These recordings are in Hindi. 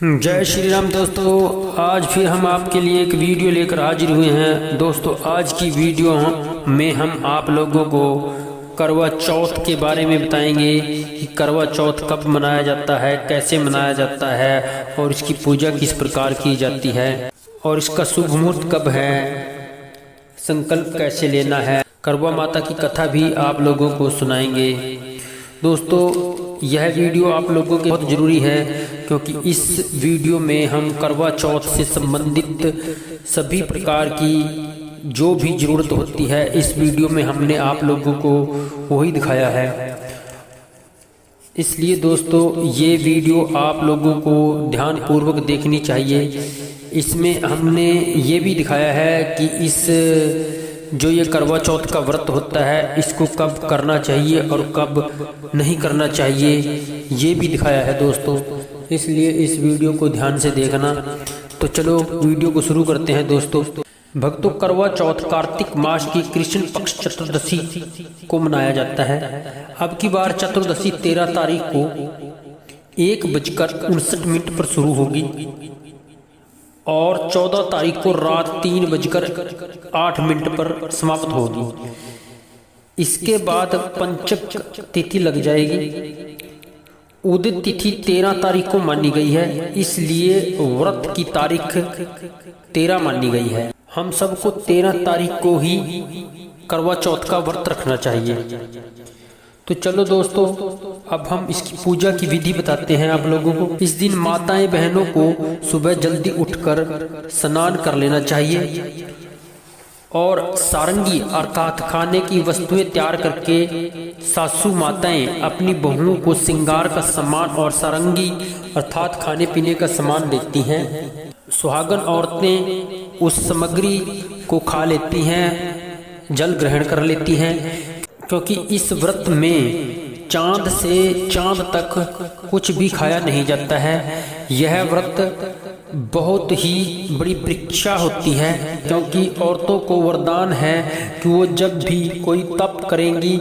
जय श्री राम दोस्तों, आज फिर हम आपके लिए एक वीडियो लेकर हाजिर हुए हैं। दोस्तों, आज की वीडियो में हम आप लोगों को करवा चौथ के बारे में बताएंगे कि करवा चौथ कब मनाया जाता है, कैसे मनाया जाता है और इसकी पूजा किस प्रकार की जाती है और इसका शुभ मुहूर्त कब है, संकल्प कैसे लेना है। करवा माता की कथा भी आप लोगों को सुनाएंगे। दोस्तों, यह वीडियो आप लोगों के बहुत ज़रूरी है क्योंकि इस वीडियो में हम करवा चौथ से संबंधित सभी प्रकार की जो भी ज़रूरत होती है इस वीडियो में हमने आप लोगों को वही दिखाया है। इसलिए दोस्तों, ये वीडियो आप लोगों को ध्यानपूर्वक देखनी चाहिए। इसमें हमने ये भी दिखाया है कि इस जो ये करवा चौथ का व्रत होता है इसको कब करना चाहिए और कब नहीं करना चाहिए, ये भी दिखाया है दोस्तों। इसलिए इस वीडियो को ध्यान से देखना। तो चलो वीडियो को शुरू करते हैं दोस्तों। भक्तों, करवा चौथ कार्तिक मास की कृष्ण पक्ष चतुर्दशी को मनाया जाता है। अब की बार चतुर्दशी 13 तारीख को 1:59 पर शुरू होगी और 14 तारीख को रात 3:08 पर समाप्त होगी। इसके बाद पंचक तिथि लग जाएगी। उदित तिथि 13 तारीख को मानी गई है, इसलिए व्रत की तारीख 13 मानी गई है। हम सबको 13 तारीख को ही करवा चौथ का व्रत रखना चाहिए। तो चलो दोस्तों, अब हम इसकी पूजा की विधि बताते हैं आप लोगों को। इस दिन माताएं बहनों को सुबह जल्दी उठकर स्नान कर लेना चाहिए और सारंगी अर्थात खाने की वस्तुएं तैयार करके सासू माताएं अपनी बहुओं को श्रृंगार का सामान और सारंगी अर्थात खाने पीने का सामान देती हैं। सुहागन औरतें उस सामग्री को खा लेती हैं, जल ग्रहण कर लेती हैं, क्योंकि इस व्रत में चांद से चांद तक कुछ भी खाया नहीं जाता है। यह व्रत बहुत ही बड़ी परीक्षा होती है क्योंकि औरतों को वरदान है कि वो जब भी कोई तप करेंगी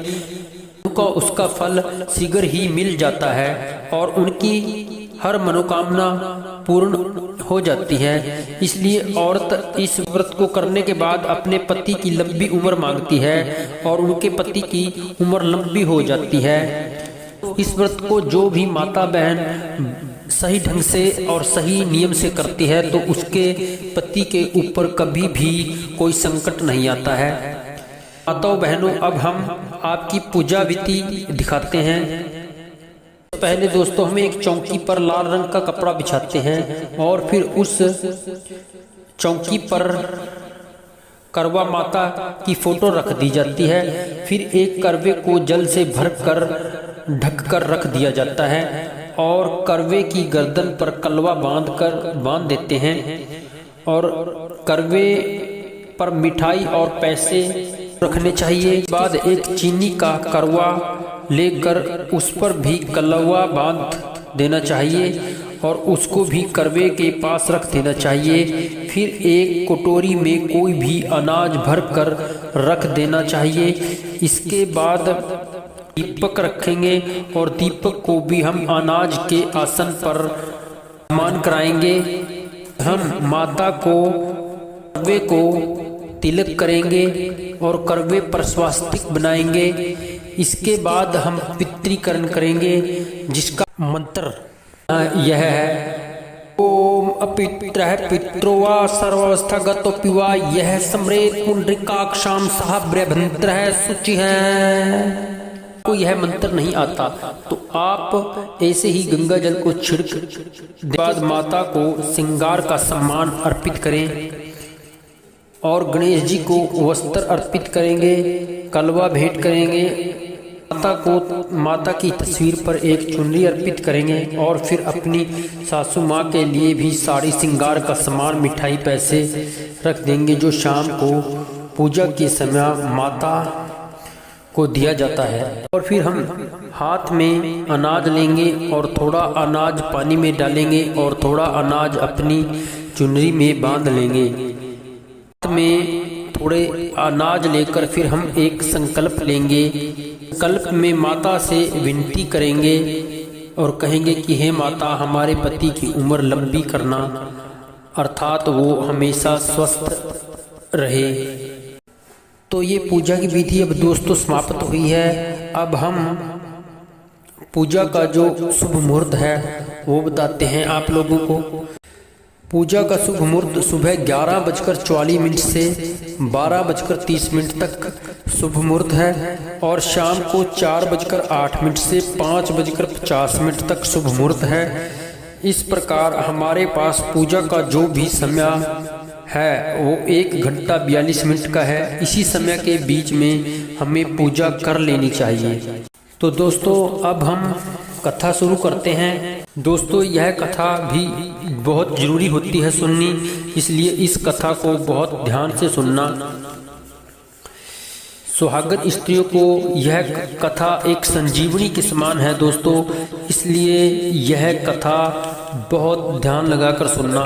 उनको उसका फल शीघ्र ही मिल जाता है और उनकी हर मनोकामना पूर्ण हो जाती है। इसलिए औरत इस व्रत को करने के बाद अपने पति की लंबी उम्र मांगती है और उनके पति की उम्र लंबी हो जाती है। इस व्रत को जो भी माता बहन सही ढंग से और सही नियम से करती है तो उसके पति के ऊपर कभी भी कोई संकट नहीं आता है। माताओं बहनों, अब हम आपकी पूजा विधि दिखाते हैं। पहले दोस्तों, हमें एक चौकी पर लाल रंग का कपड़ा बिछाते हैं और फिर उस चौकी पर करवा माता की फोटो रख दी जाती है। फिर एक करवे को जल से भरकर ढककर रख दिया जाता है और करवे की गर्दन पर कलवा बांध देते हैं और करवे पर मिठाई और पैसे रखने चाहिए। बाद एक चीनी का करवा लेकर उस पर भी कलवा बांध देना चाहिए और उसको भी करवे के पास रख देना चाहिए। फिर एक कटोरी में कोई भी अनाज भर कर रख देना चाहिए। इसके बाद दीपक रखेंगे और दीपक को भी हम अनाज के आसन पर मान कराएंगे। हम माता को करवे को तिलक करेंगे और करवे पर स्वास्तिक बनाएंगे। इसके बाद हम पितृकरण करेंगे जिसका मंत्र यह है, ओम अपित्रः पित्रो वा सर्वावस्थागतो पिवा यह समरेत पुंडरीकाक्षाम सहाभ्रभंत्रः शुचि है। को यह मंत्र नहीं आता तो आप ऐसे ही गंगा जल को छिड़क बाद माता को श्रृंगार का सम्मान अर्पित करें और गणेश जी को वस्त्र अर्पित करेंगे, कलवा भेंट करेंगे। माता की तस्वीर पर एक चुनरी अर्पित करेंगे और फिर अपनी सासू माँ के लिए भी साड़ी श्रृंगार का सामान मिठाई पैसे रख देंगे जो शाम को पूजा के समय माता को दिया जाता है। और फिर हम हाथ में अनाज लेंगे और थोड़ा अनाज पानी में डालेंगे और थोड़ा अनाज अपनी चुनरी में बांध लेंगे। हाथ में थोड़े अनाज लेकर फिर हम एक संकल्प लेंगे। संकल्प में माता से विनती करेंगे और कहेंगे कि हे माता, हमारे पति की उम्र लंबी करना, अर्थात वो हमेशा स्वस्थ रहे। तो ये पूजा की विधि अब दोस्तों समाप्त हुई है। अब हम पूजा का जो शुभ मुहूर्त है वो बताते हैं आप लोगों को। पूजा का शुभ मुहूर्त सुबह 11:44 से 12:30 तक शुभ मुहूर्त है और शाम को 4:08 से 5:50 तक शुभ मुहूर्त है। इस प्रकार हमारे पास पूजा का जो भी समय है वो 1 घंटा 42 मिनट का है। इसी समय के बीच में हमें पूजा कर लेनी चाहिए। तो दोस्तों अब हम कथा शुरू करते हैं। दोस्तों यह कथा भी बहुत जरूरी होती है सुननी, इसलिए इस कथा को बहुत ध्यान से सुनना। सुहागन स्त्रियों को यह कथा एक संजीवनी के समान है दोस्तों, इसलिए यह कथा बहुत ध्यान लगाकर सुनना।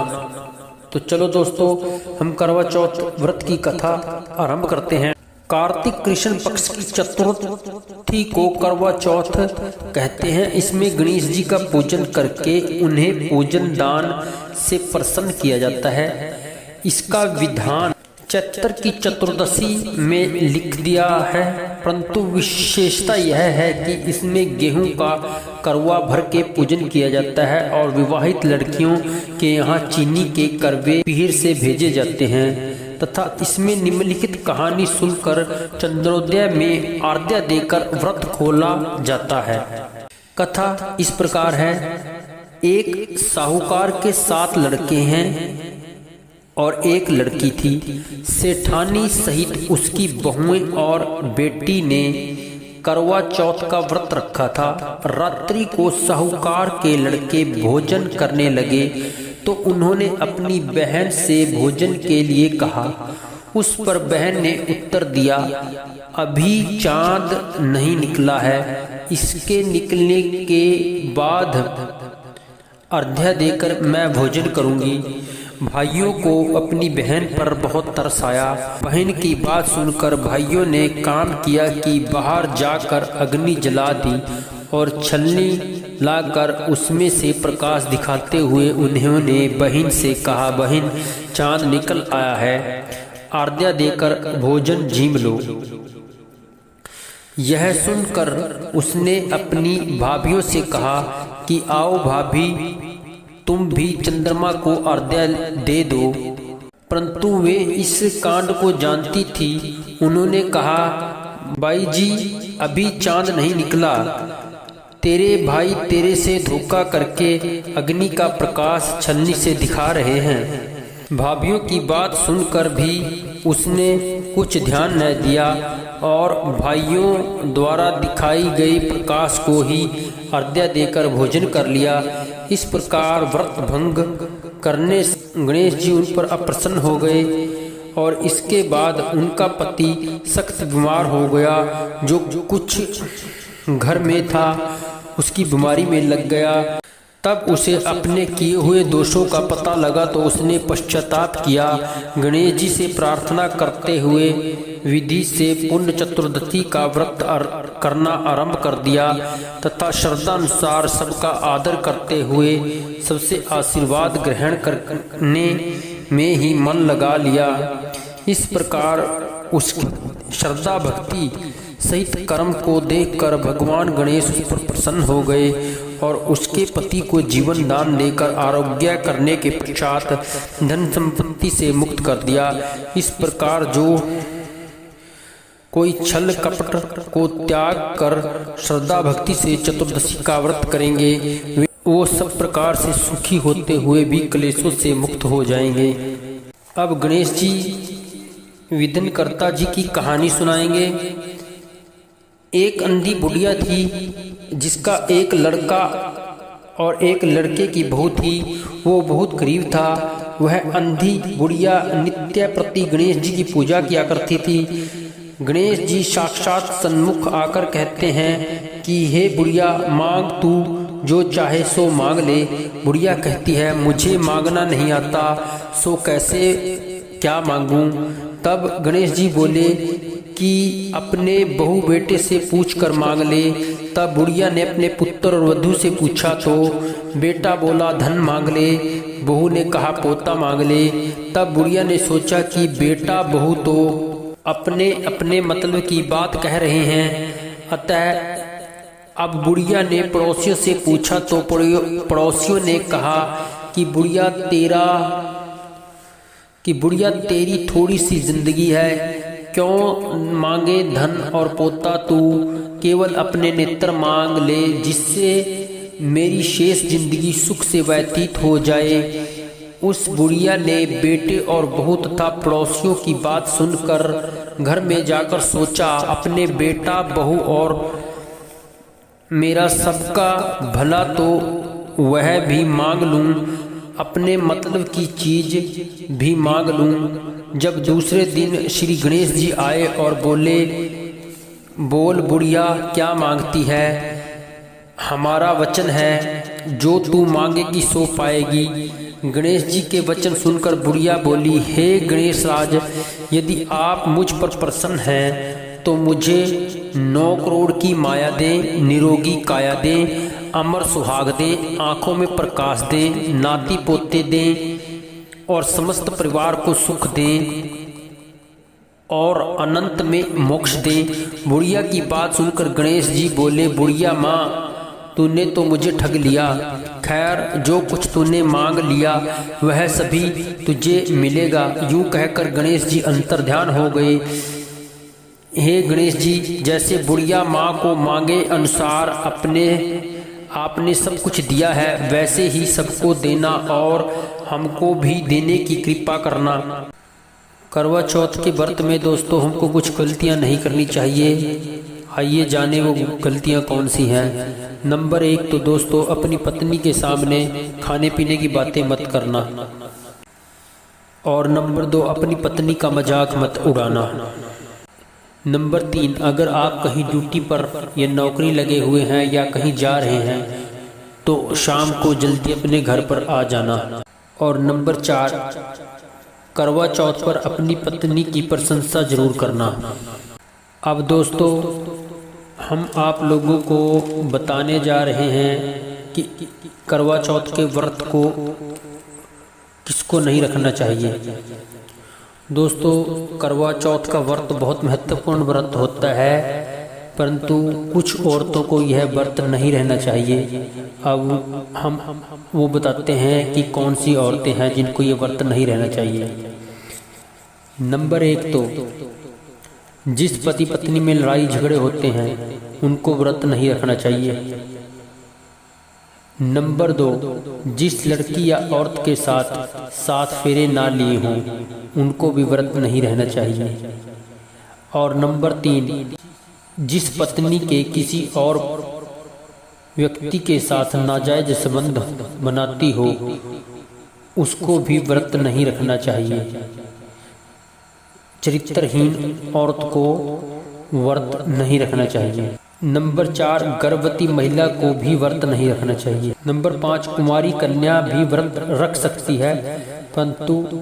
तो चलो दोस्तों हम करवा चौथ व्रत की कथा आरंभ करते हैं। कार्तिक कृष्ण पक्ष की चतुर्थी को करवा चौथ कहते हैं। इसमें गणेश जी का पूजन करके उन्हें पूजन दान से प्रसन्न किया जाता है। इसका विधान चैत्र की चतुर्दशी में लिख दिया है, परंतु विशेषता यह है कि इसमें गेहूं का करवा भर के पूजन किया जाता है और विवाहित लड़कियों के यहाँ चीनी के करवे पीर से भेजे जाते हैं तथा इसमें निम्नलिखित कहानी सुनकर चंद्रोदय में आरत्या देकर व्रत खोला जाता है। कथा इस प्रकार है। एक साहूकार के 7 लड़के हैं और एक लड़की थी। सेठानी सहित उसकी बहुएं और बेटी ने करवा चौथ का व्रत रखा था। रात्रि को साहूकार के लड़के भोजन करने लगे तो उन्होंने अपनी बहन से भोजन के लिए कहा। उस पर बहन ने उत्तर दिया, अभी चांद नहीं निकला है, इसके निकलने के बाद अर्घ्य देकर मैं भोजन करूंगी। भाइयों को अपनी बहन पर बहुत तरस आया। बहन की बात सुनकर भाइयों ने काम किया कि बाहर जाकर अग्नि जला दी और छलनी लाकर उसमें से प्रकाश दिखाते हुए उन्होंने बहन से कहा, बहन चांद निकल आया है, आरत्या देकर भोजन जीम लो। यह सुनकर उसने अपनी भाभियों से कहा कि आओ भाभी, तुम भी चंद्रमा को आरत्या दे दो। परंतु वे इस कांड को जानती थी। उन्होंने कहा, भाई जी अभी चांद नहीं निकला, तेरे भाई तेरे से धोखा करके अग्नि का प्रकाश छलनी से दिखा रहे हैं। भाभियों की बात सुनकर भी उसने कुछ ध्यान न दिया और भाइयों द्वारा दिखाई गई प्रकाश को ही अर्घ्य देकर भोजन कर लिया। इस प्रकार व्रत भंग करने से गणेश जी उन पर अप्रसन्न हो गए और इसके बाद उनका पति सख्त बीमार हो गया। जो कुछ घर में था उसकी बीमारी में लग गया। तब उसे अपने किए हुए दोषों का पता लगा तो उसने पश्चाताप किया। गणेश जी से प्रार्थना करते हुए विधि से पुण्य चतुर्दशी का व्रत करना आरंभ कर दिया तथा श्रद्धानुसार सबका आदर करते हुए सबसे आशीर्वाद ग्रहण करने में ही मन लगा लिया। इस प्रकार उसकी श्रद्धा भक्ति सहित कर्म को देखकर भगवान गणेश उस पर प्रसन्न हो गए और उसके पति को जीवन दान देकर आरोग्य करने के पश्चात धन संपत्ति से मुक्त कर दिया। इस प्रकार जो कोई छल कपट को त्याग कर श्रद्धा भक्ति से चतुर्दशी का व्रत करेंगे वो सब प्रकार से सुखी होते हुए भी क्लेशों से मुक्त हो जाएंगे। अब गणेश जी विघ्नकर्ता जी की कहानी सुनाएंगे। एक अंधी बुढ़िया थी जिसका एक लड़का और एक लड़के की बहू थी। वो बहुत गरीब था। वह अंधी बुढ़िया नित्य प्रति गणेश जी की पूजा किया करती थी। गणेश जी साक्षात सन्मुख आकर कहते हैं कि हे बुढ़िया, मांग तू जो चाहे सो मांग ले। बुढ़िया कहती है, मुझे मांगना नहीं आता, सो कैसे क्या मांगूं। तब गणेश जी बोले कि अपने बहू बेटे से पूछ कर मांग ले। तब बुढ़िया ने अपने पुत्र और वधू से पूछा तो बेटा बोला धन मांग ले, बहू ने कहा पोता मांग ले। तब बुढ़िया ने सोचा कि बेटा बहू तो अपने अपने मतलब की बात कह रहे हैं, अतः अब बुढ़िया ने पड़ोसियों से पूछा तो पड़ोसियों ने कहा कि बुढ़िया तेरी थोड़ी सी जिंदगी है, क्यों मांगे धन और पोता, तू केवल अपने नेत्र मांग ले जिससे मेरी शेष जिंदगी सुख से व्यतीत हो जाए। उस बुढ़िया ने बेटे और बहू तथा पड़ोसियों की बात सुनकर घर में जाकर सोचा, अपने बेटा बहू और मेरा सबका भला तो वह भी मांग लूं, अपने मतलब की चीज भी मांग लूं। जब दूसरे दिन श्री गणेश जी आए और बोल बुढ़िया क्या मांगती है, हमारा वचन है जो तू मांगेगी सो पाएगी। गणेश जी के वचन सुनकर बुढ़िया बोली, हे गणेश राज, यदि आप मुझ पर प्रसन्न हैं तो मुझे 9 करोड़ की माया दे, निरोगी काया दे, अमर सुहाग दे, आंखों में प्रकाश दे, नाती पोते दे और समस्त परिवार को सुख दे और अनंत में मोक्ष दे। बुढ़िया की बात सुनकर गणेश जी बोले, बुढ़िया माँ, तूने तो मुझे ठग लिया। खैर, जो कुछ तूने मांग लिया वह सभी तुझे मिलेगा। यूं कहकर गणेश जी अंतर्ध्यान हो गए। हे गणेश जी, जैसे बुढ़िया माँ को मांगे अनुसार आपने सब कुछ दिया है, वैसे ही सबको देना और हमको भी देने की कृपा करना। करवा चौथ के व्रत में दोस्तों हमको कुछ गलतियां नहीं करनी चाहिए। आइए जाने वो गलतियां कौन सी हैं। नंबर 1 तो दोस्तों, अपनी पत्नी के सामने खाने पीने की बातें मत करना। और नंबर 2, अपनी पत्नी का मजाक मत उड़ाना। नंबर 3, अगर आप कहीं ड्यूटी पर या नौकरी लगे हुए हैं या कहीं जा रहे हैं तो शाम को जल्दी अपने घर पर आ जाना। और नंबर 4, करवा चौथ पर अपनी पत्नी की प्रशंसा जरूर करना। अब दोस्तों हम आप लोगों को बताने जा रहे हैं कि करवा चौथ के व्रत को किसको नहीं रखना चाहिए। दोस्तों, करवा चौथ का व्रत बहुत महत्वपूर्ण व्रत होता है, परंतु कुछ औरतों को यह व्रत नहीं रहना चाहिए। अब हम वो बताते हैं कि कौन सी औरतें हैं जिनको ये व्रत नहीं रहना चाहिए। नंबर 1 तो जिस पति पत्नी में लड़ाई झगड़े होते हैं उनको व्रत नहीं रखना चाहिए। नंबर 2, जिस लड़की या औरत के साथ 7 फेरे ना लिए हों उनको भी व्रत नहीं रहना चाहिए। और नंबर 3, जिस पत्नी के किसी और व्यक्ति के साथ नाजायज संबंध बनाती हो उसको भी व्रत नहीं रखना चाहिए। चरित्रहीन औरत को व्रत नहीं रखना चाहिए। नंबर 4, गर्भवती महिला को भी व्रत नहीं रखना चाहिए। नंबर 5, कुंवारी कन्या भी व्रत रख सकती है, परंतु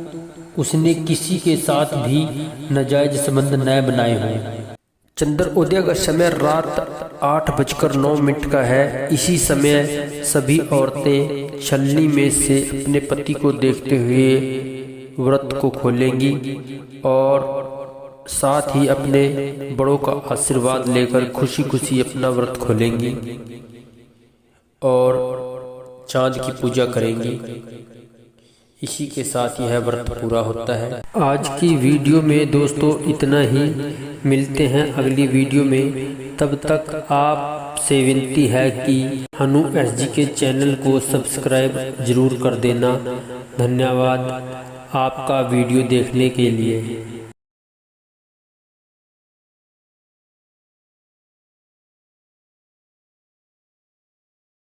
उसने किसी के साथ भी नाजायज संबंध न बनाए हों। चंद्रोदय का समय रात 8:09 का है। इसी समय सभी औरतें छलनी में से अपने पति को देखते हुए व्रत को खोलेंगी और साथ ही अपने बड़ों का आशीर्वाद लेकर खुशी खुशी अपना व्रत खोलेंगी और चांद की पूजा करेंगी। इसी के साथ यह व्रत पूरा होता है। आज की वीडियो में दोस्तों इतना ही। मिलते हैं अगली वीडियो में। तब तक आपसे विनती है कि हनु एसजी के चैनल को सब्सक्राइब जरूर कर देना। धन्यवाद आपका वीडियो देखने के लिए।